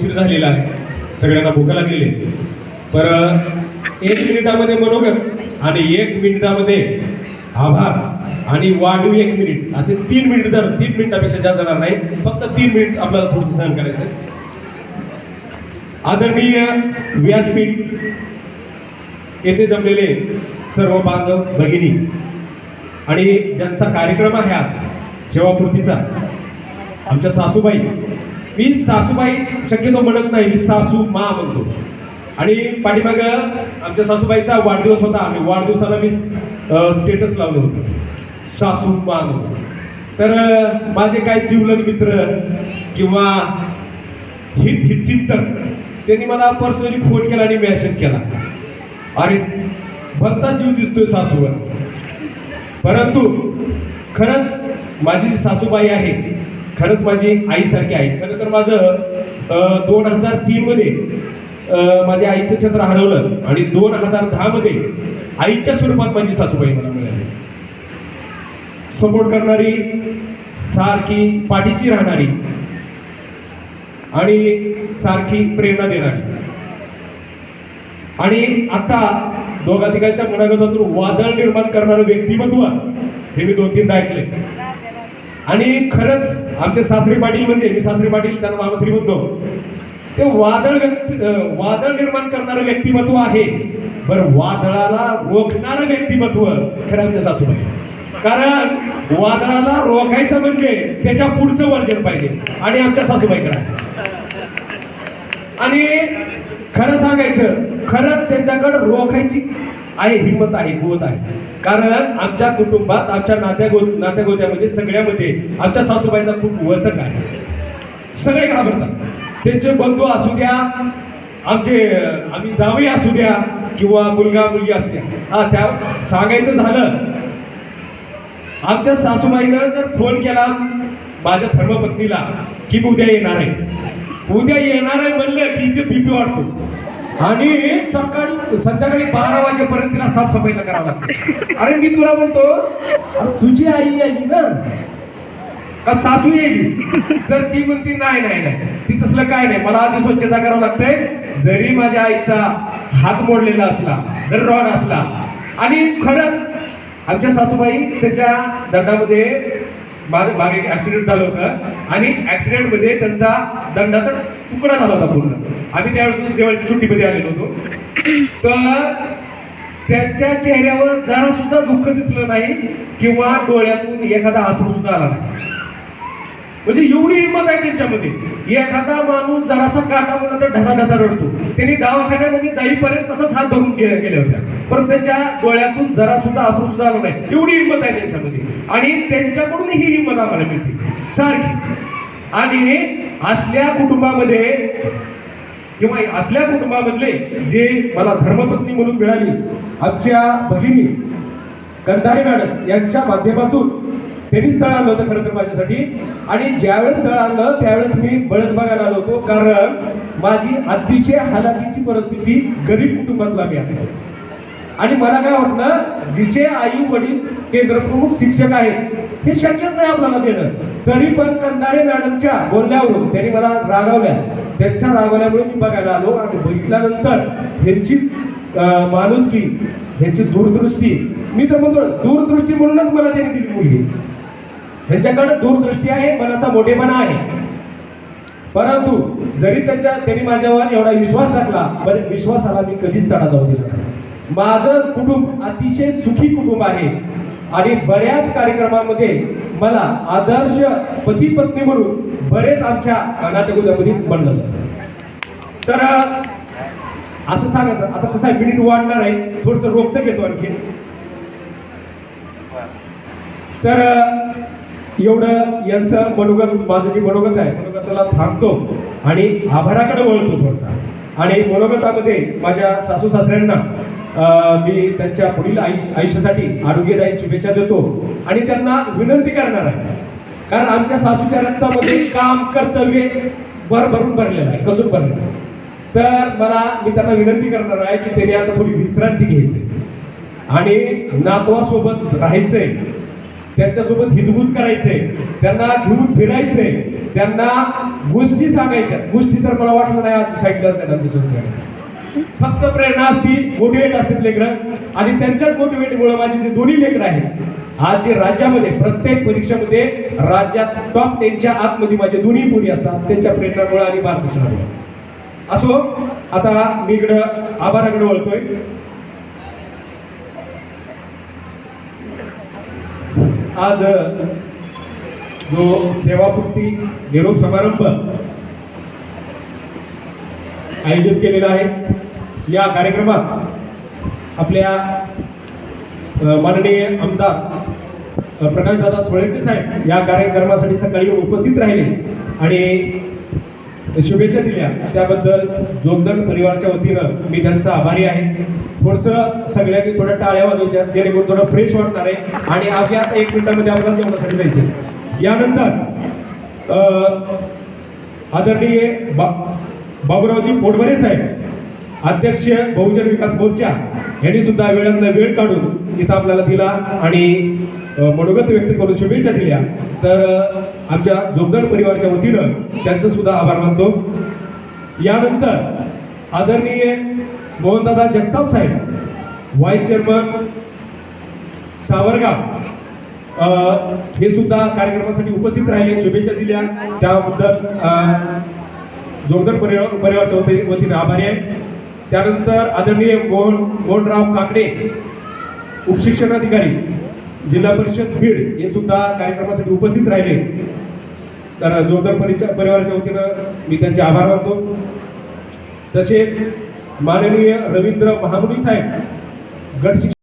उशीर झालेला आहे, सगळ्यांना भूक लागलेली आहे. पर 1 मिनिटामध्ये मनोगत आणि 1 मिनिटामध्ये आभार आणि वाढीव 1 मिनिट असे 3 मिनिट, तर 3 मिनिटापेक्षा जास्त जाणार नाही, फक्त 3 मिनिट आपल्याला थोडंसं सहन करायचं. आदरणीय व्यासपीठ येथे जमलेले सर्व बांधव भगिनी आणि ज्यांचा कार्यक्रम आहे आज सेवापूर्तीचा, आमच्या सासूबाई, मी सासूबाई शक्यतो म्हणत नाही, मी सासू मा म्हणतो. आणि पाठीमाग आमच्या सासूबाईचा वाढदिवस होता, आम्ही वाढदिवसाला मी स्टेटस लावलं होतं सासू मा म्हणून. तर माझे काय जीवलग मित्र किंवा हितचिंतक त्यांनी मला पर्सनली फोन केला आणि मेसेज केला, अरे भलता जीव दिसतोय सासूवर. परंतु खरंच माझी जी सासूबाई आहे खरंच माझी आईसारखी आहे. खरं तर माझं 2003 मध्ये माझ्या आईचं छत्र हरवलं आणि 2010 मध्ये आईच्या स्वरूपात माझी सासूबाई मला मिळाली. सपोर्ट करणारी, सारखी पाठीशी राहणारी आणि सारखी प्रेरणा देणारी. आणि आता दोघा तिघांच्या मनोगतातून वादळ निर्माण करणारं व्यक्तिमत्व हे मी 2-3दा ऐकले. आणि खरंच आमचे सासरे पाटील, म्हणजे मी सासरे पाटील त्यांना मामाश्री म्हणतो, ते वादळ निर्माण करणारं व्यक्तिमत्व आहे. बरं, वादळाला रोखणारं व्यक्तिमत्व खरं आमच्या सासूबाई. कारण वादळाला रोखायचं म्हणजे त्याच्या पुढचं वर्जन पाहिजे आणि आमच्या सासूबाईकडे. आणि खरं सांगायचं, खरंच त्यांच्याकडे रोखायची आहे हिंमत आहे, कुवत आहे. कारण आमच्या कुटुंबात, आमच्या नात्यागोत्यामध्ये सगळ्यामध्ये आमच्या सासूबाईचा खूप वचक आहे. सगळे घाबरतात. त्यांचे बंधू असू द्या, आम्ही जावई असू द्या किंवा मुलगा मुलगी असू द्या, त्या सांगायचं झालं, आमच्या सासूबाईनं जर फोन केला माझ्या धर्मपत्नीला की उद्या येणार आहे, उद्या येणार आहे म्हणलं की हिचे बीपी वाढतो आणि संध्याकाळी 12 वाजेपर्यंत तिला साफसफाईला करावं लागतं. अरे मी तुला म्हणतो, तुझी आई येईल ना का सासू येईल? तर ती म्हणती नाही नाही नाही, ती तसलं काय नाही, मला आधी स्वच्छता करावं लागते. जरी माझ्या आईचा हात मोडलेला असला, जर रॉड असला. आणि खरंच आमच्या सासूबाई त्याच्या दंडामध्ये मागे ऍक्सिडेंट झालं होतं आणि ऍक्सिडेंट मध्ये त्यांचा दंडाचा तुकडा झाला होता पूर्ण. आम्ही त्यावेळेस दिवाळीच्या सुट्टीमध्ये आलेलो होतो. तर त्यांच्या चेहऱ्यावर जरा सुद्धा दुःख दिसलं नाही किंवा डोळ्यातून एखादा अश्रू सुद्धा आला नाही. म्हणजे एवढी हिंमत आहे त्यांच्यामध्ये. एखादा माणूस जरासा काटा म्हणून तर ढसा रडतो, त्यांनी दवाखान्यामध्ये जाईपर्यंत तसंच हात धरून गेल्या होत्या, पण त्याच्या डोळ्यातून जरा सुद्धा अश्रू सुद्धा आला नाही. एवढी हिंमत आहे त्यांच्यामध्ये. आणि त्यांच्याकडून ही हिंमत आम्हाला मिळते सारखी. आणि असल्या कुटुंबामध्ये किंवा असल्या कुटुंबामधले जे मला धर्मपत्नी म्हणून मिळाली आमच्या भगिनी कंधारे मॅडम यांच्या माध्यमातून त्यांनी स्थळ आणलं होतं खरं तर माझ्यासाठी. आणि ज्यावेळेस स्थळ आणलं त्यावेळेस मी बळच बघायला आलो होतो, कारण माझी अतिशय हालाकीची परिस्थिती, गरीब कुटुंबातला मी आहे. आणि मला काय वाटलं, जिचे आई वडील केंद्रप्रमुख शिक्षक आहेत हे शक्यच नाही आपल्याला देणं. तरी पण कंधारे मॅडमच्या बोलण्यावरून त्यांनी मला रागवल्या. त्यांच्या रागवल्यामुळे मी बघायला आलो आणि बघितल्यानंतर ह्यांची माणुसकी, ह्यांची दूरदृष्टी, मी तर म्हणतो दूरदृष्टी म्हणूनच मला त्यांनी दिली मुलगी. ह्यांच्याकडे दूरदृष्टी आहे, मनाचा मोठेपणा आहे. परंतु जरी त्यांनी माझ्यावर एवढा विश्वास टाकला, बरं विश्वासाला मी कधीच तडा जाऊ दिला नाही. माझं कुटुंब अतिशय सुखी कुटुंब आहे आणि बऱ्याच कार्यक्रमामध्ये मला आदर्श पती पत्नी म्हणून बरेच आमच्या नातेगोत्यामध्ये म्हणलं जातं. तर असं सांगायचं, आता कसं आहे, मिनिट वाढणार आहे, थोडंसं रोखतं घेतो आणखी. तर एवढं यांचं मनोगत, माझं जे मनोगत आहे मनोगताला थांबतो आणि आभाराकडे वळतो थोडासा. आणि मनोगतामध्ये माझ्या सासू सासऱ्यांना मी त्यांच्या पुढील आयुष्यासाठी आरोग्यदायी शुभेच्छा देतो आणि त्यांना विनंती करणार आहे, कारण आमच्या सासूच्या रक्तामध्ये काम, कर्तव्य भरभरून भरलेलं आहे, कचून भरलेलं आहे. तर मी त्यांना विनंती करणार आहे की त्यांनी आता थोडी विश्रांती घ्यायची आणि नातवासोबत राहायचंय. त्यांच्यासोबत हितगुज करायचंय, त्यांना घेऊन फिरायचंय, त्यांना गोष्टी सांगायच्या. गोष्टी तर मला वाटलं नाही आज सांगितल्याच नाही आमच्यासोबत. फक्त प्रेरणा असती, मोटिवेट असतील लेकरं, आणि त्यांच्याच मोटिवेटमुळे माझे जे दोन्ही लेकरं आहेत आज जे राज्यामध्ये प्रत्येक परीक्षेमध्ये राज्यात टॉप 10च्या आतमध्ये माझे दोन्ही मुली असतात, त्यांच्या प्रेरणामुळे आणि मार्गदर्शनामुळे. असो, आता मी इकडं आभाराकडे वळतोय. आज जो सेवापूर्ती निरोप समारंभ आयोजित केलेला आहे, या कार्यक्रमात आपल्या माननीय आमदार प्रकाशदादा सोळंके साहेब या कार्यक्रमासाठी सकाळी उपस्थित राहिले आणि शुभेच्छा दिल्या. त्याबद्दल जोगदंड परिवाराच्या वतीनं मी त्यांचा आभारी आहे. थोडंसं सगळ्यांनी थोड्या टाळ्या वाजवायच्या, जेणेकरून थोडं फ्रेश वाटणार आहे. आणि अवघ्या 1 मिनिटामध्ये आपल्याला जेवणासाठी जायचं. यानंतर आदरणीय बाबूरावजी पोटभरे साहेब, अध्यक्ष बहुजन विकास मोर्चा, यांनी सुद्धा वेळातला वेळ काढून इथं आपल्याला दिला आणि मनोगत व्यक्त करून शुभेच्छा दिल्या. तर आमच्या जोगदंड परिवाराच्या वतीनं त्यांचं सुद्धा आभार मानतो. यानंतर आदरणीय मोहनदादा जगताप साहेब, व्हाईस चेअरमन सावरगाव, हे सुद्धा कार्यक्रमासाठी उपस्थित राहिले, शुभेच्छा दिल्या. त्याबद्दल जोगदंड परिवाराच्या वतीने आभारी आहे. त्यानंतर आदरणीय मोहनराव काकडे, उपशिक्षणाधिकारी, जिल्हा परिषद बीड, हे सुद्धा कार्यक्रमासाठी उपस्थित राहिले. तर जोगदंड परिवाराच्या वतीनं मी त्यांचे आभार मानतो. तसेच माननीय रवींद्र महामुनी साहेब, गट